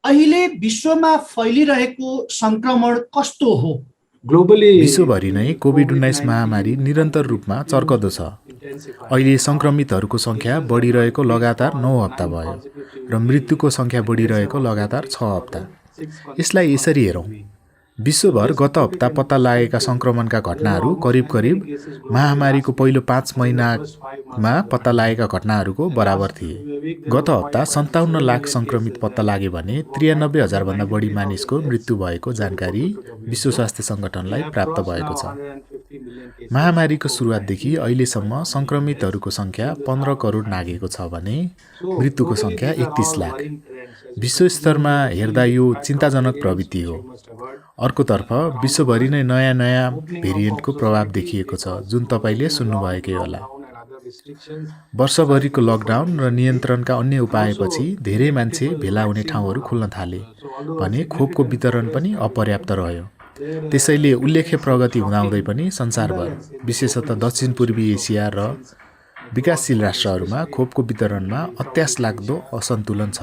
अहिले विश्वमा फैलिरहेको संक्रमण कस्तो हो? विश्वभरि नै कोभिड-19 महामारी निरन्तर रूपमा चर्कदो छ। अहिले संक्रमितहरूको संख्या बढिरहेको लगातार 9 हप्ता भयो र मृत्युको संख्या बढिरहेको लगातार 6 हप्ता। यसलाई यसरी हेरौँ, विश्वभर गत हप्ता पत्ता लागेका संक्रमणका घटनाहरू करिब महामारीको पहिलो 5 महिनामा पत्ता लागेका घटनाहरूको बराबर थिए। गत हप्ता 57 लाख संक्रमित पत्ता लागे भने 93,000 भन्दा बढी मानिसको मृत्यु भएको जानकारी विश्व स्वास्थ्य सङ्गठनलाई प्राप्त भएको छ। महामारीको सुरुवातदेखि अहिलेसम्म संक्रमितहरूको संख्या 15 करोड नागेको छ भने मृत्युको संख्या 31 लाख। विश्व स्तरमा हेर्दा यो चिन्ताजनक प्रवृत्ति हो। अर्कोतर्फ विश्वभरि नै नयाँ भेरिएन्टको प्रभाव देखिएको छ, जुन तपाईले सुन्नुभएकै होला। वर्षभरिको लकडाउन र नियन्त्रणका अन्य उपायपछि धेरै मान्छे भेला हुने ठाउँहरू खुल्न थाले भने खोपको वितरण पनि अपर्याप्त रह्यो। त्यसैले उल्लेख्य प्रगति हुँदाहुँदै पनि संसारभर, विशेषतः दक्षिण पूर्वी एसिया र विकासशील राष्ट्रहरूमा खोपको वितरणमा अत्यासलाग्दो असन्तुलन छ।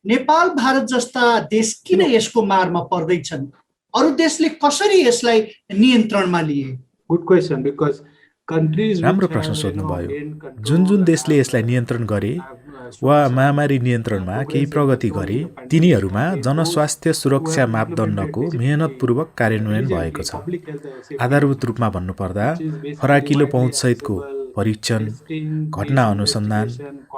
नेपाल भारत जस्ता देश किन यसको मारमा पर्दैछन्? अरू देशले कसरी यसलाई नियन्त्रणमा लिए? राम्रो प्रश्न सोध्नुभयो। जुन देशले यसलाई नियन्त्रण गरे वा महामारी नियन्त्रणमा केही प्रगति गरे, तिनीहरूमा जनस्वास्थ्य सुरक्षा मापदण्डको मेहनतपूर्वक कार्यान्वयन भएको छ। आधारभूत रूपमा भन्नुपर्दा फराकिलो पहुँचसहितको परीक्षण, घटना अनुसन्धान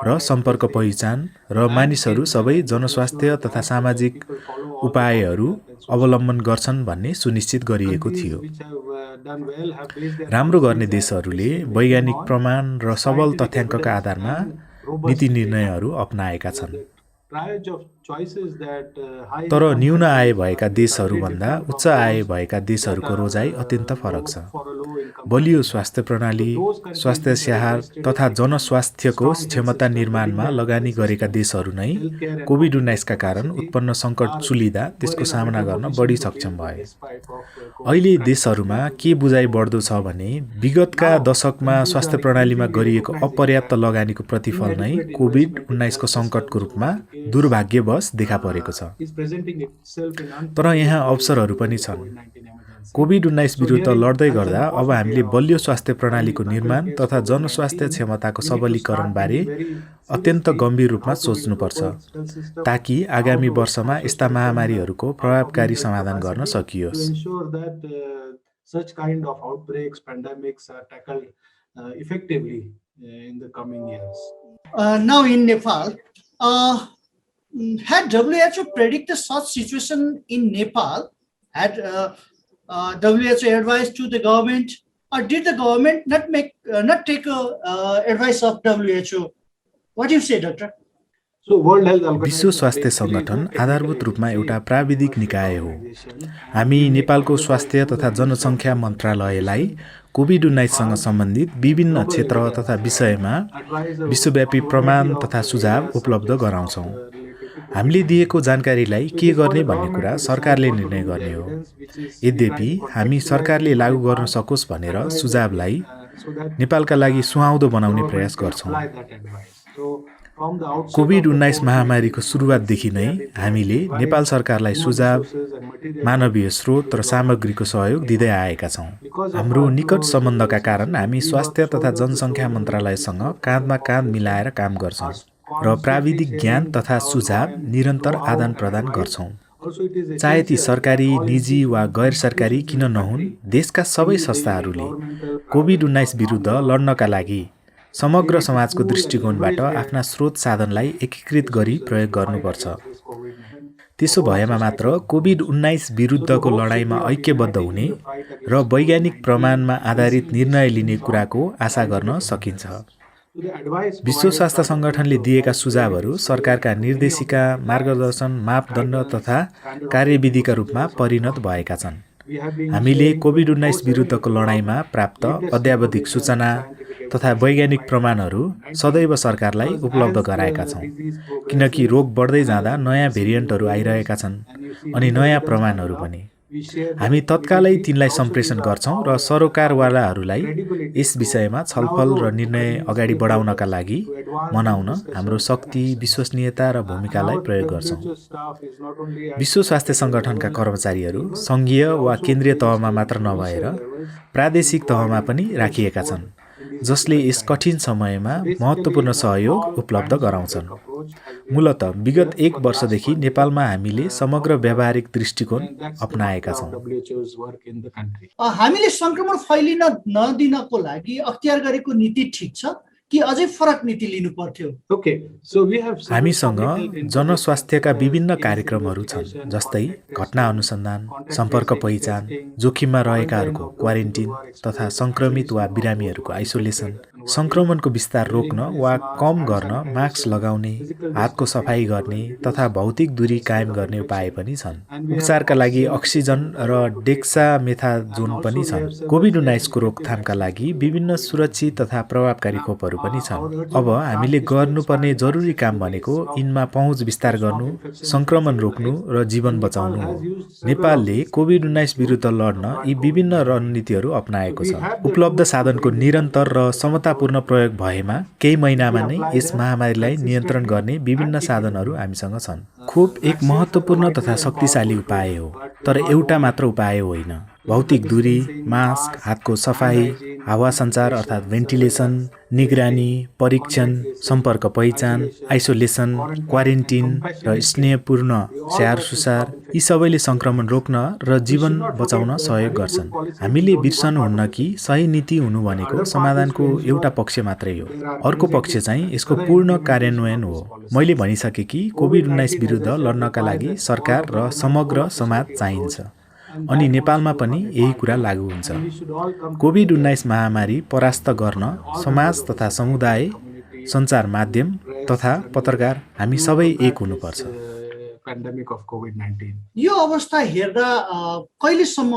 र सम्पर्क पहिचान र मानिसहरू सबै जनस्वास्थ्य तथा सामाजिक उपायहरू अवलम्बन गर्छन् भन्ने सुनिश्चित गरिएको थियो। राम्रो गर्ने देशहरूले वैज्ञानिक प्रमाण र सबल तथ्याङ्कका आधारमा नीति निर्णयहरू अपनाएका छन्। तर न्यून आय भएका देशहरूभन्दा उच्च आय भएका देशहरूको रोजाइ अत्यन्त फरक छ। बलियो स्वास्थ्य प्रणाली, स्वास्थ्य स्याहार तथा जनस्वास्थ्यको क्षमता निर्माणमा लगानी गरेका देशहरू नै कोभिड-19 का कारण उत्पन्न सङ्कट चुलिँदा त्यसको सामना गर्न बढी सक्षम भए। अहिले देशहरूमा के बुझाइ बढ्दो छ भने विगतका दशकमा स्वास्थ्य प्रणालीमा गरिएको अपर्याप्त लगानीको प्रतिफल नै कोभिड-19 को सङ्कटको रूपमा दुर्भाग्यवश देखा परेको छ। तर यहाँ अवसरहरू पनि छन्। कोभिड-19 विरुद्ध लड्दै गर्दा अब हामीले बलियो स्वास्थ्य प्रणालीको निर्माण तथा जनस्वास्थ्य क्षमताको सबलीकरण बारे अत्यन्त गम्भीर रूपमा सोच्नुपर्छ, ताकि आगामी वर्षमा यस्ता महामारीहरूको प्रभावकारी समाधान गर्न सकियोस्। Now in Nepal, had WHO predicted such situation in Nepal? Had WHO advised to the government, or did the government not take advice of WHO? What do you say, doctor? विश्व स्वास्थ्य सङ्गठन आधारभूत रूपमा एउटा प्राविधिक निकाय हो। हामी नेपालको स्वास्थ्य तथा जनसङ्ख्या मन्त्रालयलाई कोभिड-19सँग सम्बन्धित विभिन्न क्षेत्र तथा विषयमा विश्वव्यापी प्रमाण तथा सुझाव उपलब्ध गराउँछौँ। हामीले दिएको जानकारीलाई के गर्ने भन्ने कुरा सरकारले निर्णय गर्ने हो। यद्यपि हामी सरकारले लागू गर्न सकोस् भनेर सुझावलाई नेपालका लागि सुहाउँदो बनाउने प्रयास गर्छौँ। कोभिड-19 महामारीको सुरुवातदेखि नै हामीले नेपाल सरकारलाई सुझाव, मानवीय स्रोत र सामग्रीको सहयोग दिँदै आएका छौँ। हाम्रो निकट सम्बन्धका कारण हामी स्वास्थ्य तथा जनसङ्ख्या मन्त्रालयसँग काँधमा काँध मिलाएर काम गर्छौँ र प्राविधिक ज्ञान तथा सुझाव निरन्तर आदान प्रदान गर्छौँ। चाहे ती सरकारी, निजी वा गैर सरकारी किन नहुन्, देशका सबै संस्थाहरूले कोभिड-19 विरुद्ध लड्नका लागि समग्र समाजको दृष्टिकोणबाट आफ्ना स्रोत साधनलाई एकीकृत गरी प्रयोग गर्नुपर्छ। त्यसो भएमा मात्र कोभिड-19 विरुद्धको लडाईँमा ऐक्यबद्ध हुने र वैज्ञानिक प्रमाणमा आधारित निर्णय लिने कुराको आशा गर्न सकिन्छ। विश्व स्वास्थ्य सङ्गठनले दिएका सुझावहरू सरकारका निर्देशिका, मार्गदर्शन, मापदण्ड तथा कार्यविधिका रूपमा परिणत भएका छन्। हामीले कोभिड-19 विरुद्धको लडाईँमा प्राप्त अद्यावधिक सूचना तथा वैज्ञानिक प्रमाणहरू सदैव सरकारलाई उपलब्ध गराएका छौँ, किनकि रोग बढ्दै जाँदा नयाँ भेरिएन्टहरू आइरहेका छन् अनि नयाँ प्रमाणहरू पनि। हामी तत्कालै तिनलाई सम्प्रेषण गर्छौँ र सरोकारवालाहरूलाई यस विषयमा छलफल र निर्णय अगाडि बढाउनका लागि मनाउन हाम्रो शक्ति, विश्वसनीयता र भूमिकालाई प्रयोग गर्छौँ। विश्व स्वास्थ्य सङ्गठनका कर्मचारीहरू सङ्घीय वा केन्द्रीय तहमा मात्र नभएर प्रादेशिक तहमा पनि राखिएका छन्, जसले यस कठिन समयमा महत्त्वपूर्ण सहयोग उपलब्ध गराउँछन्। मूलत विगत 1 वर्षदेखि नेपालमा हामीले समग्र व्यावहारिक दृष्टिकोण अपनाएका छौँ। हामीले संक्रमण फैलिन नदिनको लागि अख्तियार गरेको नीति ठिक छ कि अझै फरक नीति लिनु पर्थ्यो? हामीसँग जनस्वास्थ्यका विभिन्न कार्यक्रमहरू छन्, जस्तै घटना अनुसन्धान, सम्पर्क पहिचान, जोखिममा रहेकाहरूको क्वारेन्टिन तथा सङ्क्रमित वा बिरामीहरूको आइसोलेसन, सङ्क्रमणको विस्तार रोक्न वा कम गर्न मास्क लगाउने, हातको सफाई गर्ने तथा भौतिक दूरी कायम गर्ने उपाय पनि छन्। उपचारका लागि अक्सिजन र डेक्सामेथाजोन पनि छन्। कोभिड-19 को रोकथामका लागि विभिन्न सुरक्षित तथा प्रभावकारी खोपहरू पनि छन्। अब हामीले गर्नुपर्ने जरुरी काम भनेको यिनमा पहुँच विस्तार गर्नु, सङ्क्रमण रोक्नु र जीवन बचाउनु हो। नेपालले कोभिड-19 विरुद्ध लड्न यी विभिन्न रणनीतिहरू अपनाएको छ। उपलब्ध साधनको निरन्तर र समतापूर्ण प्रयोग भएमा केही महिनामा नै यस महामारीलाई नियन्त्रण गर्ने विभिन्न साधनहरू हामीसँग छन्। खोप एक महत्त्वपूर्ण तथा शक्तिशाली उपाय हो, तर एउटा मात्र उपाय होइन। भौतिक दूरी, मास्क, हातको सफाई, हावा सञ्चार अर्थात् भेन्टिलेसन, निगरानी, परीक्षण, सम्पर्क पहिचान, आइसोलेसन, क्वारेन्टिन र स्नेहपूर्ण स्याहार सुसार यी सबैले सङ्क्रमण रोक्न र जीवन बचाउन सहयोग गर्छन्। हामीले बिर्सनुहुन्न कि सही नीति हुनु भनेको समाधानको एउटा पक्ष मात्रै हो, अर्को पक्ष चाहिँ यसको पूर्ण कार्यान्वयन हो। मैले भनिसकेँ कि कोभिड-19 विरुद्ध लड्नका लागि सरकार र समग्र समाज चाहिन्छ, अनि नेपालमा पनि यही कुरा लागू हुन्छ। कोभिड-19 महामारी परास्त गर्न समाज तथा समुदाय, सञ्चार माध्यम तथा पत्रकार हामी सबै एक हुनुपर्छ। यो अवस्था हेर्दा कहिलेसम्म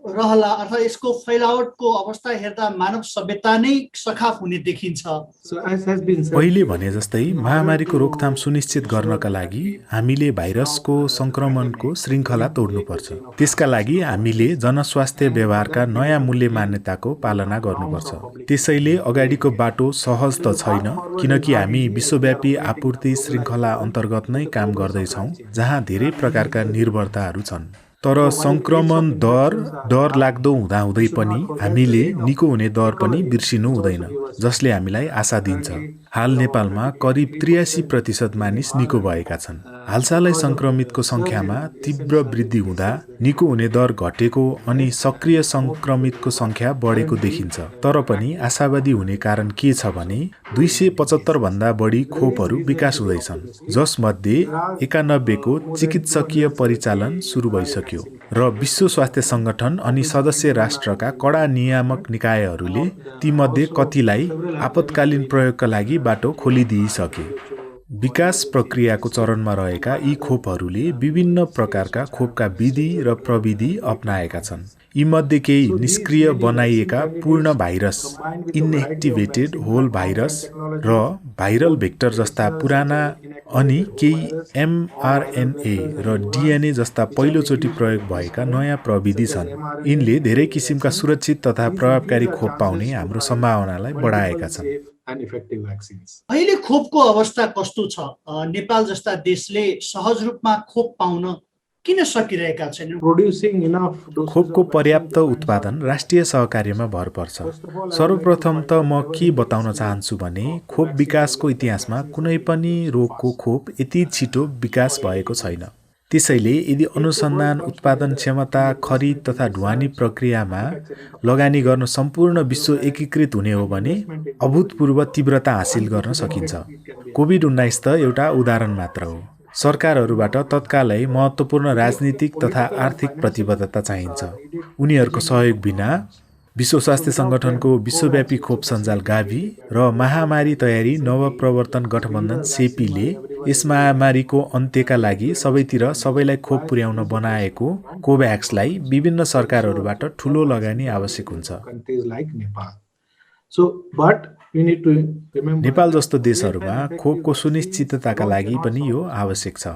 रहला, अर्थात् यसको फैलावटको अवस्था हेर्दा मानव सभ्यता नै सखाप हुने देखिन्छ। पहिले भने जस्तै महामारीको रोकथाम सुनिश्चित गर्नका लागि हामीले भाइरसको सङ्क्रमणको श्रृङ्खला तोड्नुपर्छ। त्यसका लागि हामीले जनस्वास्थ्य व्यवहारका नयाँ मूल्य मान्यताको पालना गर्नुपर्छ। त्यसैले अगाडिको बाटो सहज त छैन, किनकि हामी विश्वव्यापी आपूर्ति श्रृङ्खला अन्तर्गत नै काम गर्दैछौँ, जहाँ धेरै प्रकारका निर्भरताहरू छन्। तर सङ्क्रमण दर डर लाग्दो हुँदाहुँदै पनि हामीले निको हुने दर पनि बिर्सिनु हुँदैन, जसले हामीलाई आशा दिन्छ। हाल नेपालमा करिब 83% मानिस निको भएका छन्। हालसालै सङ्क्रमितको सङ्ख्यामा तीव्र वृद्धि हुँदा निको हुने दर घटेको अनि सक्रिय सङ्क्रमितको सङ्ख्या बढेको देखिन्छ। तर पनि आशावादी हुने कारण के छ भने 275 भन्दा बढी खोपहरू विकास हुँदैछन्, जसमध्ये 91 को चिकित्सकीय परिचालन सुरु भइसक्यो र विश्व स्वास्थ्य सङ्गठन अनि सदस्य राष्ट्रका कडा नियामक निकायहरूले तीमध्ये कतिलाई आपतकालीन प्रयोगका लागि बाटो खोलिदिइसके। विकास प्रक्रियाको चरणमा रहेका यी खोपहरूले विभिन्न प्रकारका खोपका विधि र प्रविधि अपनाएका छन्। यीमध्ये केही निष्क्रिय बनाइएका पूर्ण भाइरस, इनएक्टिभेटेड होल भाइरस र भाइरल भेक्टर जस्ता पुराना, अनि केही mRNA र DNA जस्ता पहिलोचोटि प्रयोग भएका नयाँ प्रविधि छन्। यिनले धेरै किसिमका सुरक्षित तथा प्रभावकारी खोप पाउने हाम्रो सम्भावनालाई बढाएका छन्। अहिले खोपको अवस्था कस्तो छ? नेपाल जस्ता देशले सहज रूपमा खोप पाउन किन सकिरहेका छैनन्? खोपको पर्याप्त उत्पादन राष्ट्रिय सहकार्यमा भर पर्छ। सर्वप्रथम त म के बताउन चाहन्छु भने खोप विकासको इतिहासमा कुनै पनि रोगको खोप यति छिटो विकास भएको छैन। त्यसैले यदि अनुसन्धान, उत्पादन क्षमता, खरिद तथा ढुवानी प्रक्रियामा लगानी गर्न सम्पूर्ण विश्व एकीकृत हुने हो भने अभूतपूर्व तीव्रता हासिल गर्न सकिन्छ। कोभिड-19 त एउटा उदाहरण मात्र हो। सरकारहरूबाट तत्कालै महत्त्वपूर्ण राजनीतिक तथा आर्थिक प्रतिबद्धता चाहिन्छ। उनीहरूको सहयोग बिना विश्व स्वास्थ्य सङ्गठनको विश्वव्यापी खोप सञ्जाल गाभी र महामारी तयारी नवप्रवर्तन गठबन्धन सेपीले यस महामारीको अन्त्यका लागि सबैतिर सबैलाई खोप पुर्याउन बनाएको कोभ्याक्सलाई विभिन्न सरकारहरूबाट ठूलो लगानी आवश्यक हुन्छ। नेपाल जस्तो देशहरूमा खोपको सुनिश्चितताका लागि पनि यो आवश्यक छ।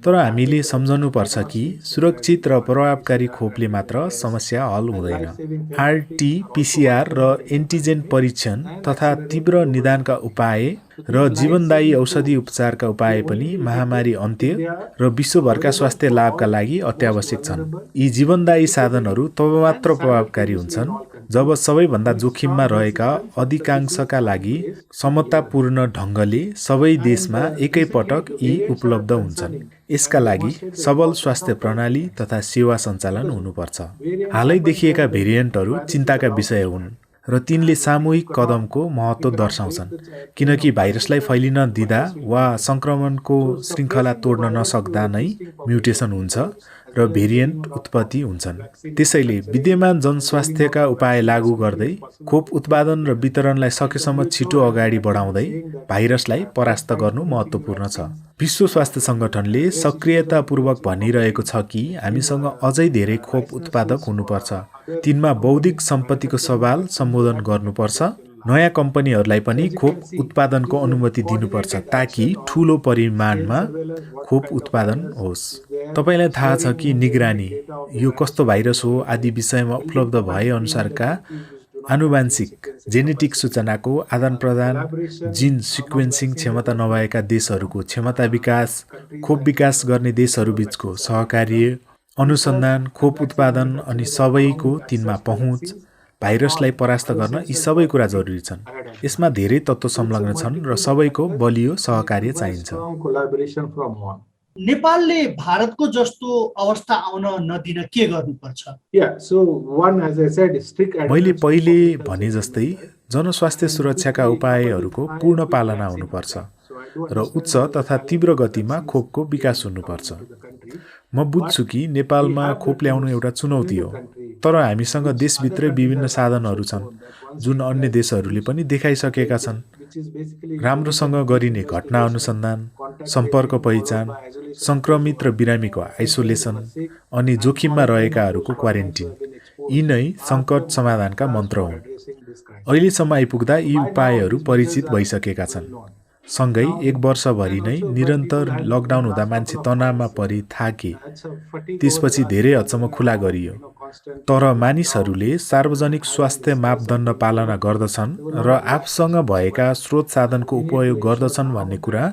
तर हामीले सम्झनुपर्छ कि सुरक्षित र प्रभावकारी खोपले मात्र समस्या हल हुँदैन। आरटी-पीसीआर र एन्टिजेन परीक्षण तथा तीव्र निदानका उपाय र जीवनदायी औषधि उपचारका उपाय पनि महामारी अन्त्य र विश्वभरका स्वास्थ्य लाभका लागि अत्यावश्यक छन्। यी जीवनदायी साधनहरू तब मात्र प्रभावकारी हुन्छन् जब सबैभन्दा जोखिममा रहेका अधिकांशका लागि समतापूर्ण ढङ्गले सबै देशमा एकै पटक यी उपलब्ध हुन्छन्। यसका लागि सबल स्वास्थ्य प्रणाली तथा सेवा सञ्चालन हुनुपर्छ। हालै देखिएका भेरिएन्टहरू चिन्ताका विषय हुन् र तिनले सामूहिक कदमको महत्त्व दर्शाउँछन्, किनकि भाइरसलाई फैलिन दिँदा वा सङ्क्रमणको श्रृङ्खला तोड्न नसक्दा नै म्युटेसन हुन्छ र भेरिएन्ट उत्पत्ति हुन्छन्। त्यसैले विद्यमान जनस्वास्थ्यका उपाय लागू गर्दै खोप उत्पादन र वितरणलाई सकेसम्म छिटो अगाडि बढाउँदै भाइरसलाई परास्त गर्नु महत्त्वपूर्ण छ। विश्व स्वास्थ्य सङ्गठनले सक्रियतापूर्वक भनिरहेको छ कि हामीसँग अझै धेरै खोप उत्पादक हुनुपर्छ। तिनमा बौद्धिक सम्पत्तिको सवाल सम्बोधन गर्नुपर्छ। नयाँ कम्पनीहरूलाई पनि खोप उत्पादनको अनुमति दिनुपर्छ ताकि ठूलो परिमाणमा खोप उत्पादन होस्। तपाईलाई थाहा छ कि निगरानी, यो कस्तो भाइरस हो आदि विषयमा उपलब्ध भए अनुसारका आनुवांशिक जेनेटिक सूचनाको आदान-प्रदान, जिन सिक्वेन्सिङ क्षमता नभएका देशहरूको क्षमता विकास, खोप विकास गर्ने देशहरूबीचको सहकार्य, अनुसन्धान, खोप उत्पादन अनि सबैको तिनमा पहुँच, भाइरसलाई परास्त गर्न यी सबै कुरा जरुरी छन्। यसमा धेरै तत्त्व संलग्न छन् र सबैको बलियो सहकार्य चाहिन्छ। नेपालले भारतको जस्तो अवस्था आउन नदिन के गर्नुपर्छ? मैले पहिले भने जस्तै जनस्वास्थ्य सुरक्षाका उपायहरूको पूर्ण पालना हुनुपर्छ र उच्च तथा तीव्र गतिमा खोपको विकास हुनुपर्छ। म बुझ्छु कि नेपालमा खोप ल्याउनु एउटा चुनौती हो, तर हामीसँग देशभित्रै विभिन्न साधनहरू छन् जुन अन्य देशहरूले पनि देखाइसकेका छन्। राम्रोसँग गरिने घटना अनुसन्धान, सम्पर्क पहिचान, सङ्क्रमित र बिरामीको आइसोलेसन अनि जोखिममा रहेकाहरूको क्वारेन्टिन, यी नै सङ्कट समाधानका मन्त्र हुन्। अहिलेसम्म आइपुग्दा यी उपायहरू परिचित भइसकेका छन्। सँगै एक वर्षभरि नै निरन्तर लकडाउन हुँदा मान्छे तनावमा परि थाके। त्यसपछि धेरै हदसम्म खुला गरियो, तर मानिसहरूले सार्वजनिक स्वास्थ्य मापदण्ड पालना गर्दछन् र आफूसँग भएका स्रोत साधनको उपयोग गर्दछन् भन्ने कुरा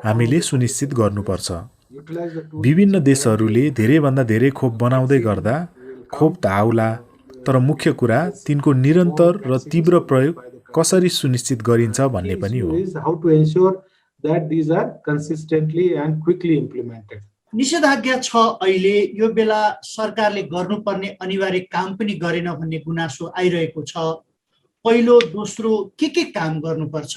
हामीले सुनिश्चित गर्नुपर्छ। विभिन्न देशहरूले धेरैभन्दा धेरै खोप बनाउँदै गर्दा खोप त आउला, तर मुख्य कुरा तिनको निरन्तर र तीव्र प्रयोग कसरी सुनिश्चित गरिन्छ भन्ने पनि हो। निषेधाज्ञा छ अहिले, यो बेला सरकारले गर्नुपर्ने अनिवार्य काम पनि गरेन भन्ने गुनासो आइरहेको छ। पहिलो दोस्रो के काम गर्नुपर्छ?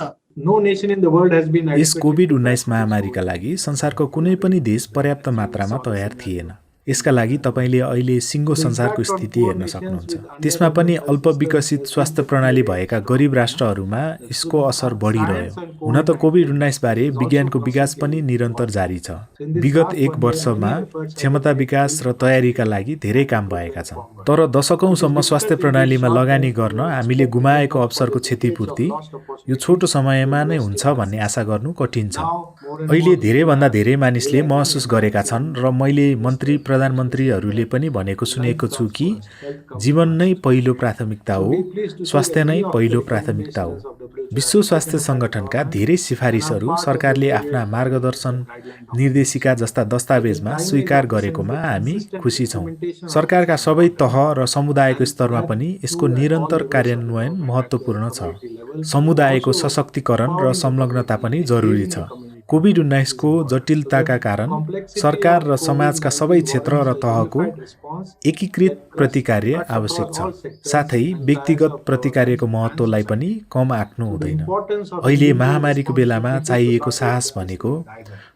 यस कोभिड-19 महामारीका लागि संसारको कुनै पनि देश पर्याप्त मात्रामा तयार थिएन। यसका लागि तपाईले अहिले सिङ्गो संसारको स्थिति हेर्न सक्नुहुन्छ। त्यसमा पनि अल्पविकसित स्वास्थ्य प्रणाली भएका गरिब राष्ट्रहरूमा यसको असर बढिरह्यो। हुन त कोभिड-19 बारे विज्ञानको विकास पनि निरन्तर जारी छ। विगत एक वर्षमा क्षमता विकास र तयारीका लागि धेरै काम भएका छन्, तर दशकौंसम्म स्वास्थ्य प्रणालीमा लगानी गर्न हामीले गुमाएको अवसरको क्षतिपूर्ति यो छोटो समयमा नै हुन्छ भन्ने आशा गर्नु कठिन छ। अहिले धेरैभन्दा धेरै मानिसले महसुस गरेका छन् र मैले मन्त्री प्रधानमन्त्रीहरूले पनि भनेको सुनेको छु कि जीवन नै पहिलो प्राथमिकता हो, स्वास्थ्य नै पहिलो प्राथमिकता हो। विश्व स्वास्थ्य सङ्गठनका धेरै सिफारिसहरू सरकारले आफ्ना मार्गदर्शन निर्देशिका जस्ता दस्तावेजमा स्वीकार गरेकोमा हामी खुसी छौँ। सरकारका सबै तह र समुदायको स्तरमा पनि यसको निरन्तर कार्यान्वयन महत्त्वपूर्ण छ। समुदायको सशक्तिकरण र संलग्नता पनि जरुरी छ। कोभिड-19 को जटिलताका कारण सरकार र समाजका सबै क्षेत्र र तहको एकीकृत प्रतिकार्य आवश्यक छ। साथै व्यक्तिगत प्रतिकार्यको महत्त्वलाई पनि कम आँक्नु हुँदैन। अहिले महामारीको बेलामा चाहिएको साहस भनेको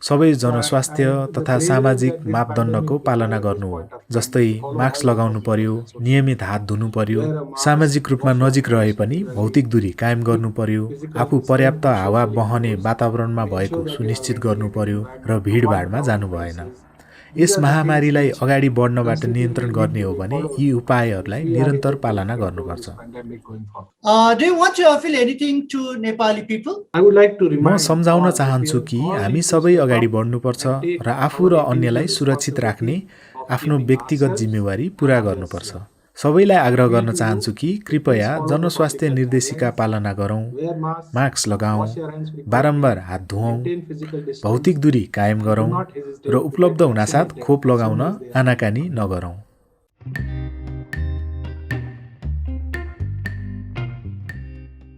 सबै जनस्वास्थ्य तथा सामाजिक मापदण्डको पालना गर्नु हो। जस्तै मास्क लगाउनु पर्यो, नियमित हात धुनु पर्यो, सामाजिक रूपमा नजिक रहे पनि भौतिक दूरी कायम गर्नु पर्यो, आफू पर्याप्त हावा बहने वातावरणमा भएको सुनिश्चित गर्नु पर्यो र भिडभाडमा जानु भएन। यस महामारीलाई अगाडि बढ्नबाट नियन्त्रण गर्ने हो भने यी उपायहरूलाई निरन्तर पालना गर्नुपर्छ। Do you want to appeal anything to Nepali people? म सम्झाउन चाहन्छु कि हामी सबै अगाडि बढ्नुपर्छ र आफू र अन्यलाई सुरक्षित राख्ने आफ्नो व्यक्तिगत जिम्मेवारी पूरा गर्नुपर्छ। सबैलाई आग्रह गर्न चाहन्छु कि कृपया जनस्वास्थ्य निर्देशिका पालना गरौँ, मास्क लगाऊँ, बारम्बार हात धुऔँ, भौतिक दूरी कायम गरौँ र उपलब्ध हुनासाथ खोप लगाउन आनाकानी नगरौँ।